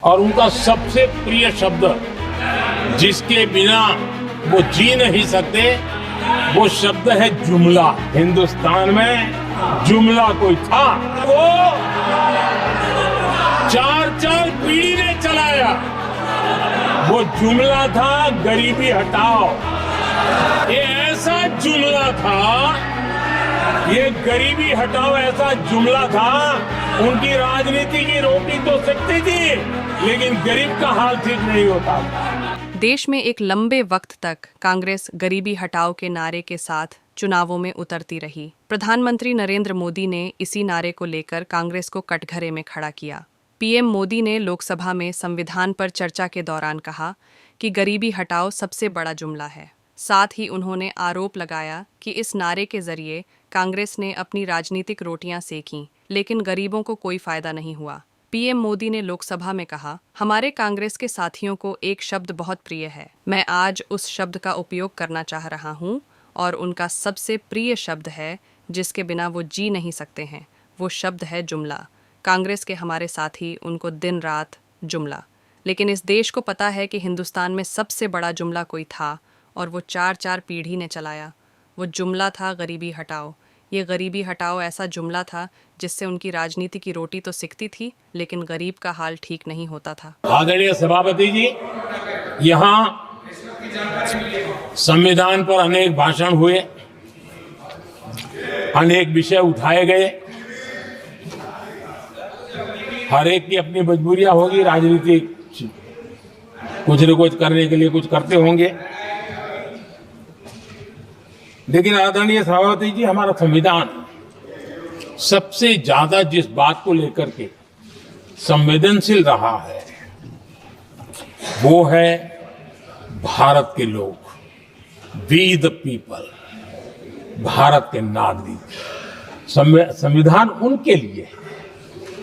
और उनका सबसे प्रिय शब्द जिसके बिना वो जी नहीं सकते वो शब्द है जुमला। हिंदुस्तान में जुमला कोई था वो चार पीढ़ी ने चलाया। वो जुमला था गरीबी हटाओ। ये ऐसा जुमला था, ये गरीबी हटाओ ऐसा जुमला था। उनकी राजनीति की रोटी तो सकती थी लेकिन गरीब का हाल ठीक नहीं होता था। देश में एक लंबे वक्त तक कांग्रेस गरीबी हटाओ के नारे के साथ चुनावों में उतरती रही। प्रधानमंत्री नरेंद्र मोदी ने इसी नारे को लेकर कांग्रेस को कटघरे में खड़ा किया। पीएम मोदी ने लोकसभा में संविधान पर चर्चा के दौरान कहा कि गरीबी हटाओ सबसे बड़ा जुमला है। साथ ही उन्होंने आरोप लगाया कि इस नारे के जरिए कांग्रेस ने अपनी राजनीतिक रोटियां सेकीं, लेकिन गरीबों को कोई फायदा नहीं हुआ। पीएम मोदी ने लोकसभा में कहा, हमारे कांग्रेस के साथियों को एक शब्द बहुत प्रिय है। मैं आज उस शब्द का उपयोग करना चाह रहा हूं और उनका सबसे प्रिय शब्द है जिसके बिना वो जी नहीं सकते हैं। वो शब्द है जुमला। कांग्रेस के हमारे साथी उनको दिन रात जुमला। लेकिन इस देश को पता है कि हिंदुस्तान में सबसे बड़ा जुमला कोई था और वो चार पीढ़ी ने चलाया। वो जुमला था गरीबी हटाओ। ये गरीबी हटाओ ऐसा जुमला था जिससे उनकी राजनीति की रोटी तो सिकती थी लेकिन गरीब का हाल ठीक नहीं होता था। आदरणीय सभापति जी, यहाँ संविधान पर अनेक भाषण हुए, अनेक विषय उठाए गए। हर एक की अपनी मजबूरियां होगी, राजनीति कुछ न कुछ करने के लिए कुछ करते होंगे। लेकिन आदरणीय सभापति जी, हमारा संविधान सबसे ज्यादा जिस बात को लेकर के संवेदनशील रहा है वो है भारत के लोग, वी द पीपल, भारत के नागरिक। संविधान उनके लिए,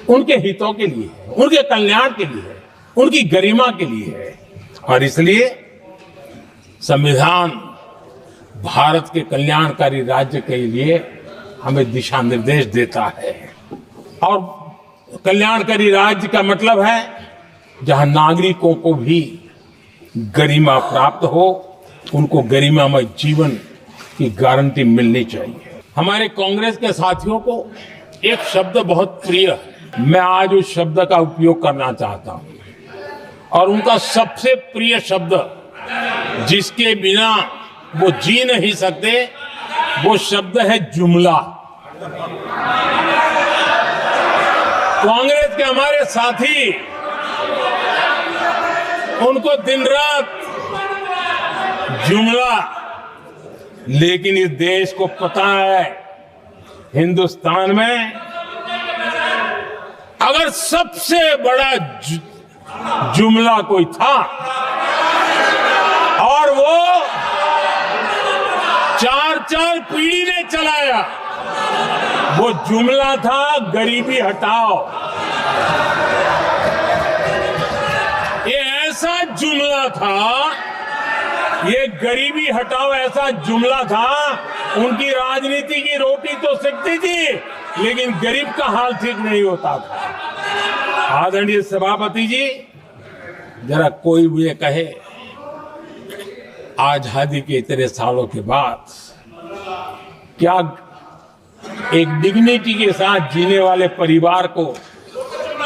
उनके हितों के लिए है, उनके कल्याण के लिए है, उनकी गरिमा के लिए है। और इसलिए संविधान भारत के कल्याणकारी राज्य के लिए हमें दिशा निर्देश देता है। और कल्याणकारी राज्य का मतलब है जहां नागरिकों को भी गरिमा प्राप्त हो, उनको गरिमामय जीवन की गारंटी मिलनी चाहिए। हमारे कांग्रेस के साथियों को एक शब्द बहुत प्रिय है, मैं आज उस शब्द का उपयोग करना चाहता हूं। और उनका सबसे प्रिय शब्द जिसके बिना वो जी नहीं सकते वो शब्द है जुमला। कांग्रेस के हमारे साथी उनको दिन रात जुमला, लेकिन इस देश को पता है हिंदुस्तान में अगर सबसे बड़ा जुमला कोई था और वो चार पीढ़ी ने चलाया, वो जुमला था गरीबी हटाओ। ये ऐसा जुमला था, ये गरीबी हटाओ ऐसा जुमला था। उनकी राजनीति की रोटी तो सिकती थी लेकिन गरीब का हाल ठीक नहीं होता था। आदरणीय सभापति जी, जरा कोई मुझे कहे आजादी के इतने सालों के बाद क्या एक डिग्निटी के साथ जीने वाले परिवार को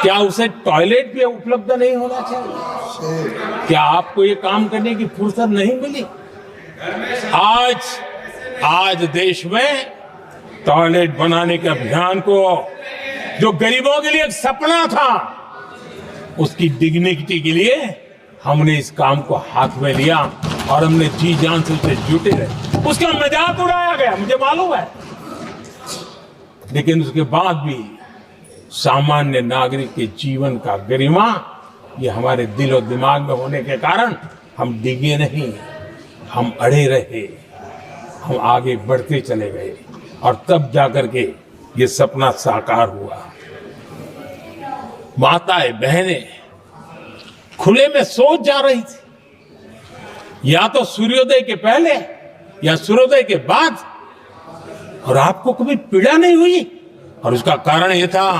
क्या उसे टॉयलेट भी उपलब्ध नहीं होना चाहिए? क्या आपको ये काम करने की फुर्सत नहीं मिली? आज देश में टॉयलेट बनाने के अभियान को, जो गरीबों के लिए एक सपना था, उसकी डिग्निटी के लिए हमने इस काम को हाथ में लिया और हमने जी जान से उसे जुटे रहे। उसका मजाक उड़ाया गया, मुझे मालूम है, लेकिन उसके बाद भी सामान्य नागरिक के जीवन का गरिमा ये हमारे दिल और दिमाग में होने के कारण हम डिगे नहीं, हम अड़े रहे, हम आगे बढ़ते चले गए और तब जाकर के ये सपना साकार हुआ। माताएं बहनें खुले में सोच जा रही थी, या तो सूर्योदय के पहले या सूर्योदय के बाद, और आपको कभी पीड़ा नहीं हुई। और उसका कारण यह था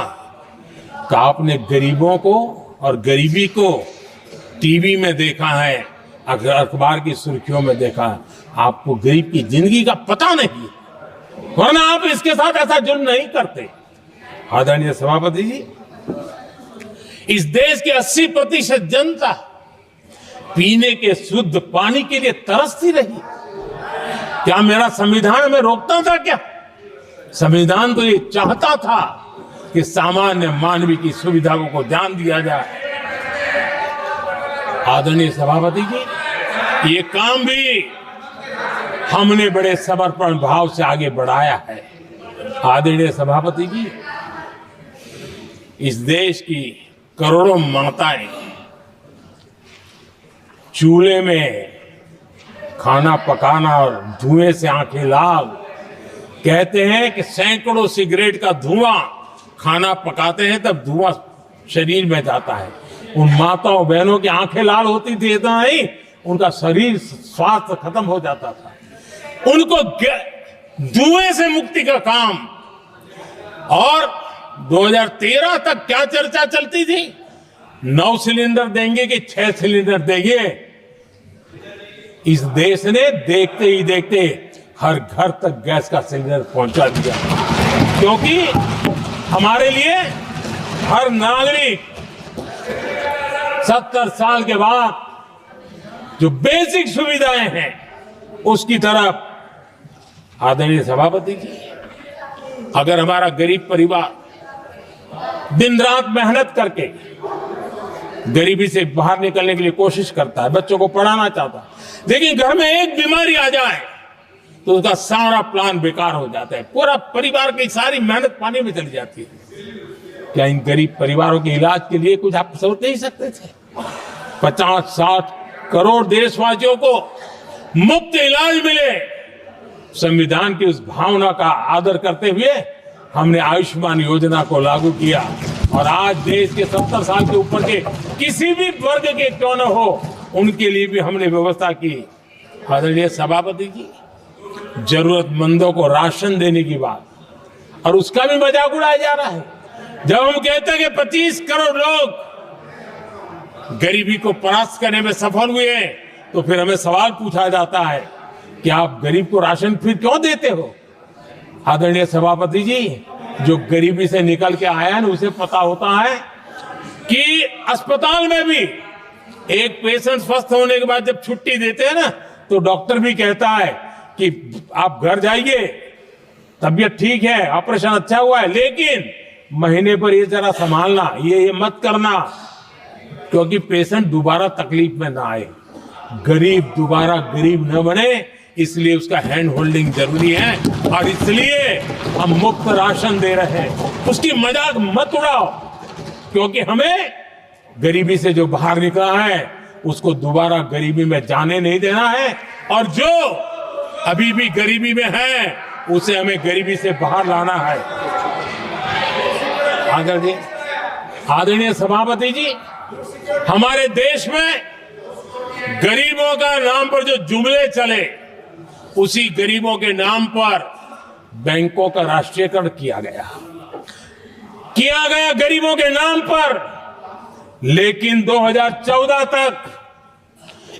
कि आपने गरीबों को और गरीबी को टीवी में देखा है, अखबार की सुर्खियों में देखा है, आपको गरीब की जिंदगी का पता नहीं, वरना आप इसके साथ ऐसा जुल्म नहीं करते। आदरणीय सभापति जी, इस देश की 80% जनता पीने के शुद्ध पानी के लिए तरसती रही। क्या मेरा संविधान हमें रोकता था क्या? संविधान तो ये चाहता था कि सामान्य मानवीय की सुविधाओं को ध्यान दिया जाए। आदरणीय सभापति जी, ये काम भी हमने बड़े समर्पण भाव से आगे बढ़ाया है। आदरणीय सभापति जी, इस देश की करोड़ों माताएं चूल्हे में खाना पकाना और धुएं से आंखें लाल, कहते हैं कि सैकड़ों सिगरेट का धुआं खाना पकाते हैं तब धुआं शरीर में जाता है। उन माताओं बहनों की आंखें लाल होती थी, इतना नहीं, उनका शरीर स्वास्थ्य खत्म हो जाता था। उनको धुएं से मुक्ति का काम, और 2013 तक क्या चर्चा चलती थी, 9 सिलेंडर देंगे कि 6 सिलेंडर देंगे। इस देश ने देखते ही देखते हर घर तक गैस का सिलेंडर पहुंचा दिया, क्योंकि हमारे लिए हर नागरिक 70 साल के बाद जो बेसिक सुविधाएं हैं उसकी तरफ। आदरणीय सभापति जी, अगर हमारा गरीब परिवार दिन रात मेहनत करके गरीबी से बाहर निकलने के लिए कोशिश करता है, बच्चों को पढ़ाना चाहता है, लेकिन घर में एक बीमारी आ जाए तो उसका सारा प्लान बेकार हो जाता है, पूरा परिवार की सारी मेहनत पानी में चली जाती है। क्या इन गरीब परिवारों के इलाज के लिए कुछ आप सोच नहीं सकते थे? 50-60 करोड़ देशवासियों को मुफ्त इलाज मिले। संविधान की उस भावना का आदर करते हुए हमने आयुष्मान योजना को लागू किया, और आज देश के 70 साल के ऊपर के किसी भी वर्ग के क्यों न हो, उनके लिए भी हमने व्यवस्था की। आदरणीय सभापति जी, जरूरतमंदों को राशन देने की बात, और उसका भी मजाक उड़ाया जा रहा है। जब हम कहते हैं कि 25 करोड़ लोग गरीबी को परास्त करने में सफल हुए, तो फिर हमें सवाल पूछा जाता है कि आप गरीब को राशन फिर क्यों देते हो? आदरणीय सभापति जी, जो गरीबी से निकल के आया है, उसे पता होता है कि अस्पताल में भी एक पेशेंट स्वस्थ होने के बाद जब छुट्टी देते हैं ना, तो डॉक्टर भी कहता है कि आप घर जाइए, तबीयत ठीक है, ऑपरेशन अच्छा हुआ है, लेकिन महीने पर ये जरा संभालना, ये मत करना, क्योंकि पेशेंट दोबारा तकलीफ में ना आए, गरीब दोबारा गरीब न बने, इसलिए उसका हैंड होल्डिंग जरूरी है। और इसलिए हम मुफ्त राशन दे रहे हैं। उसकी मजाक मत उड़ाओ, क्योंकि हमें गरीबी से जो बाहर निकला है उसको दोबारा गरीबी में जाने नहीं देना है, और जो अभी भी गरीबी में है उसे हमें गरीबी से बाहर लाना है। आदरणीय सभापति जी, हमारे देश में गरीबों का नाम पर जो जुमले चले, उसी गरीबों के नाम पर बैंकों का राष्ट्रीयकरण किया गया गरीबों के नाम पर। लेकिन 2014 तक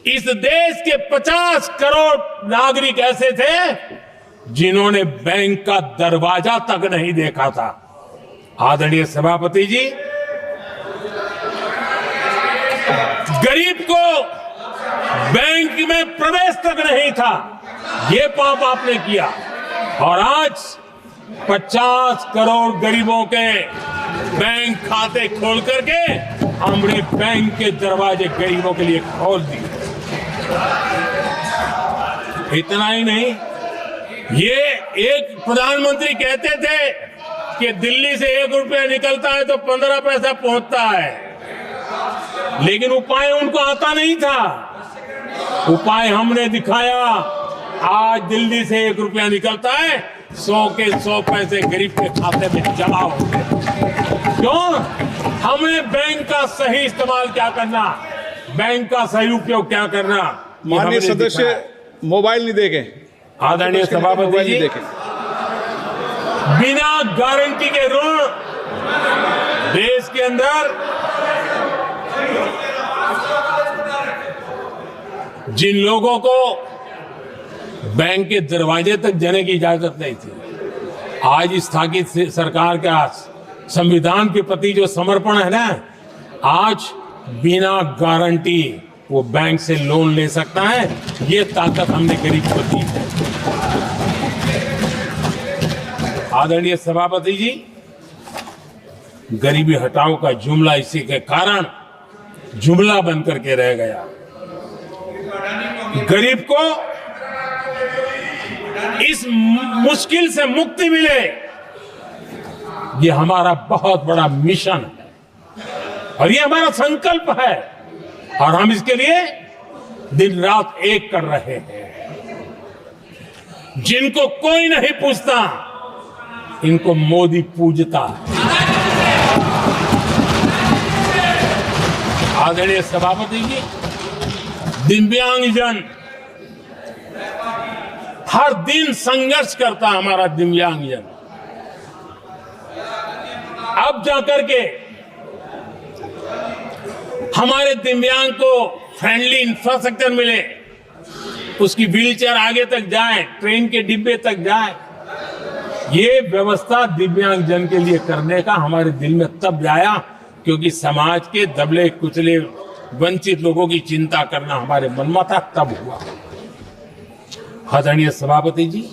इस देश के 50 करोड़ नागरिक ऐसे थे जिन्होंने बैंक का दरवाजा तक नहीं देखा था। आदरणीय सभापति जी, गरीब को बैंक में प्रवेश तक नहीं था, ये पाप आपने किया, और आज 50 करोड़ गरीबों के बैंक खाते खोल करके हमने बैंक के दरवाजे गरीबों के लिए खोल दिए। इतना ही नहीं, ये एक प्रधानमंत्री कहते थे कि दिल्ली से 1 रुपया निकलता है तो 15 पैसा पहुंचता है, लेकिन उपाय उनको आता नहीं था। उपाय हमने दिखाया। आज दिल्ली से 1 रुपया निकलता है, 100 के 100 पैसे गरीब के खाते में जमा होते हैं। क्यों? हमने बैंक का सही इस्तेमाल क्या करना, बैंक का सही उपयोग क्या करना। माननीय सदस्य मोबाइल नहीं देखें। आदरणीय सभापति जी, बिना गारंटी के ऋण देश के अंदर जिन लोगों को बैंक के दरवाजे तक जाने की इजाजत नहीं थी, आज स्थापित सरकार का संविधान के प्रति जो समर्पण है ना, आज बिना गारंटी वो बैंक से लोन ले सकता है। ये ताकत हमने गरीब को दी है। आदरणीय सभापति जी, गरीबी हटाओ का जुमला इसी के कारण जुमला बनकर के रह गया। गरीब को इस मुश्किल से मुक्ति मिले, ये हमारा बहुत बड़ा मिशन है और ये हमारा संकल्प है और हम इसके लिए दिन रात एक कर रहे हैं। जिनको कोई नहीं पूछता, इनको मोदी पूजता है। आदरणीय सभापति जी, दिव्यांगजन हर दिन संघर्ष करता हमारा दिव्यांगजन, अब जाकर के हमारे दिव्यांग को फ्रेंडली इंफ्रास्ट्रक्चर मिले, उसकी व्हीलचेयर आगे तक जाए, ट्रेन के डिब्बे तक जाए। ये व्यवस्था दिव्यांगजन के लिए करने का हमारे दिल में तब आया क्योंकि समाज के दबले कुचले वंचित लोगों की चिंता करना हमारे मन में था, तब हुआ। आदरणीय सभापति जी,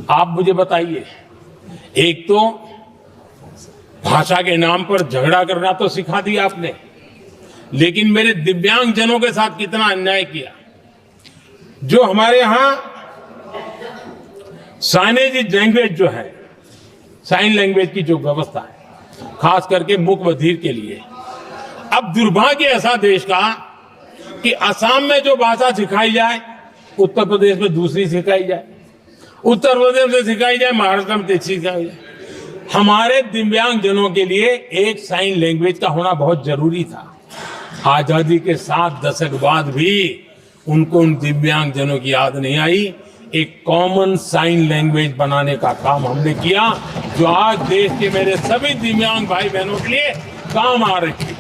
आप मुझे बताइए, एक तो भाषा के नाम पर झगड़ा करना तो सिखा दिया आपने, लेकिन मेरे दिव्यांगजनों के साथ कितना अन्याय किया। जो हमारे यहां साइनेज लैंग्वेज जो है, साइन लैंग्वेज की जो व्यवस्था है, खास करके मूक बधिर के लिए, अब दुर्भाग्य ऐसा देश का कि असम में जो भाषा सिखाई जाए, उत्तर प्रदेश में दूसरी सिखाई जाए, उत्तर प्रदेश में सिखाई जाए, महाराष्ट्र में तीसरी सिखाई जाए। हमारे दिव्यांगजनों के लिए एक साइन लैंग्वेज का होना बहुत जरूरी था। आजादी के 7 दशक बाद भी उनको उन दिव्यांगजनों की याद नहीं आई। एक कॉमन साइन लैंग्वेज बनाने का काम हमने किया, जो आज देश के मेरे सभी दिव्यांग भाई बहनों के लिए काम आ रही है।